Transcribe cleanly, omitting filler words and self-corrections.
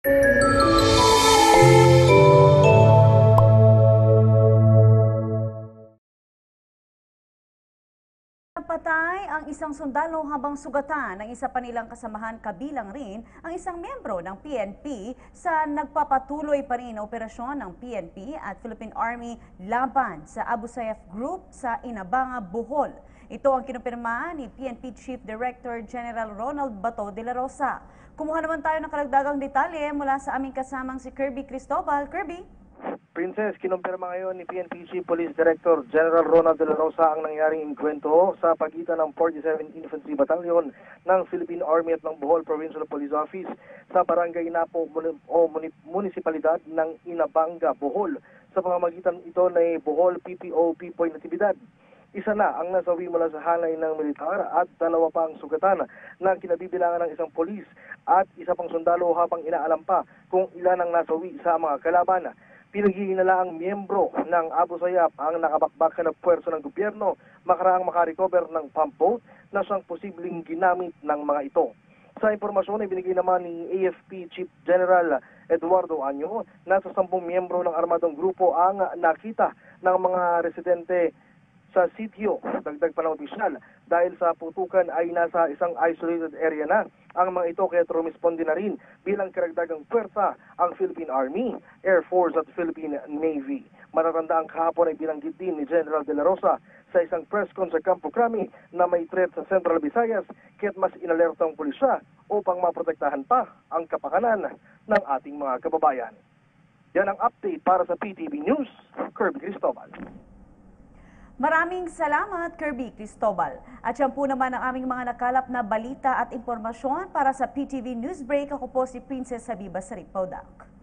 Napatay ang isang sundalo habang sugatan ng isa pa nilang kasamahan, kabilang rin ang isang miyembro ng PNP sa nagpapatuloy pa rin na operasyon ng PNP at Philippine Army laban sa Abu Sayyaf Group sa Inabanga, Bohol. Ito ang kinumpirma ni PNP Chief Director General Ronald Bato de la Rosa. Kumuha naman tayo ng karagdagang detalye mula sa aming kasamang si Kirby Cristobal. Kirby? Princess, kinumpirma ngayon ni PNP Chief Police Director General Ronald de la Rosa ang nangyaring inkwento sa pagitan ng 47 Infantry Battalion ng Philippine Army at ng Bohol Provincial Police Office sa Barangay Napo o Munisipalidad ng Inabanga, Bohol. Sa pamamagitan ito na Bohol PPO Pipoy Natividad. Isa na ang nasawi mula sa hanay ng militar at dalawa pa ang sugatan na kinabibilangan ng isang polis at isa pang sundalo habang inaalam pa kung ilan ang nasawi sa mga kalaban. Pinaghihinala ang miyembro ng Abu Sayyaf ang nakabakbakan ng puwersa ng gobyerno makaraang makarecover ng pump boat na siyang posibleng ginamit ng mga ito. Sa impormasyon ay binigay naman ni AFP Chief General Eduardo Año na sa 10 miyembro ng armadong grupo ang nakita ng mga residente sa sitio. Dagdag pa ng opisyal, dahil sa putukan ay nasa isang isolated area na ang mga ito, kaya rumisponde na rin bilang karagdagang puwersa ang Philippine Army, Air Force at Philippine Navy. Matatandaan kahapon ay binanggit din ni General de la Rosa sa isang press con sa Campo Crame na may threat sa Central Visayas kaya't mas inalerta ang pulisya upang maprotektahan pa ang kapakanan ng ating mga kababayan. Yan ang update para sa PTV News. Kirby Cristobal. Maraming salamat, Kirby Cristobal. At yan po naman ang aming mga nakalap na balita at impormasyon para sa PTV Newsbreak. Ako po si Princess Habiba Sarip Paudak.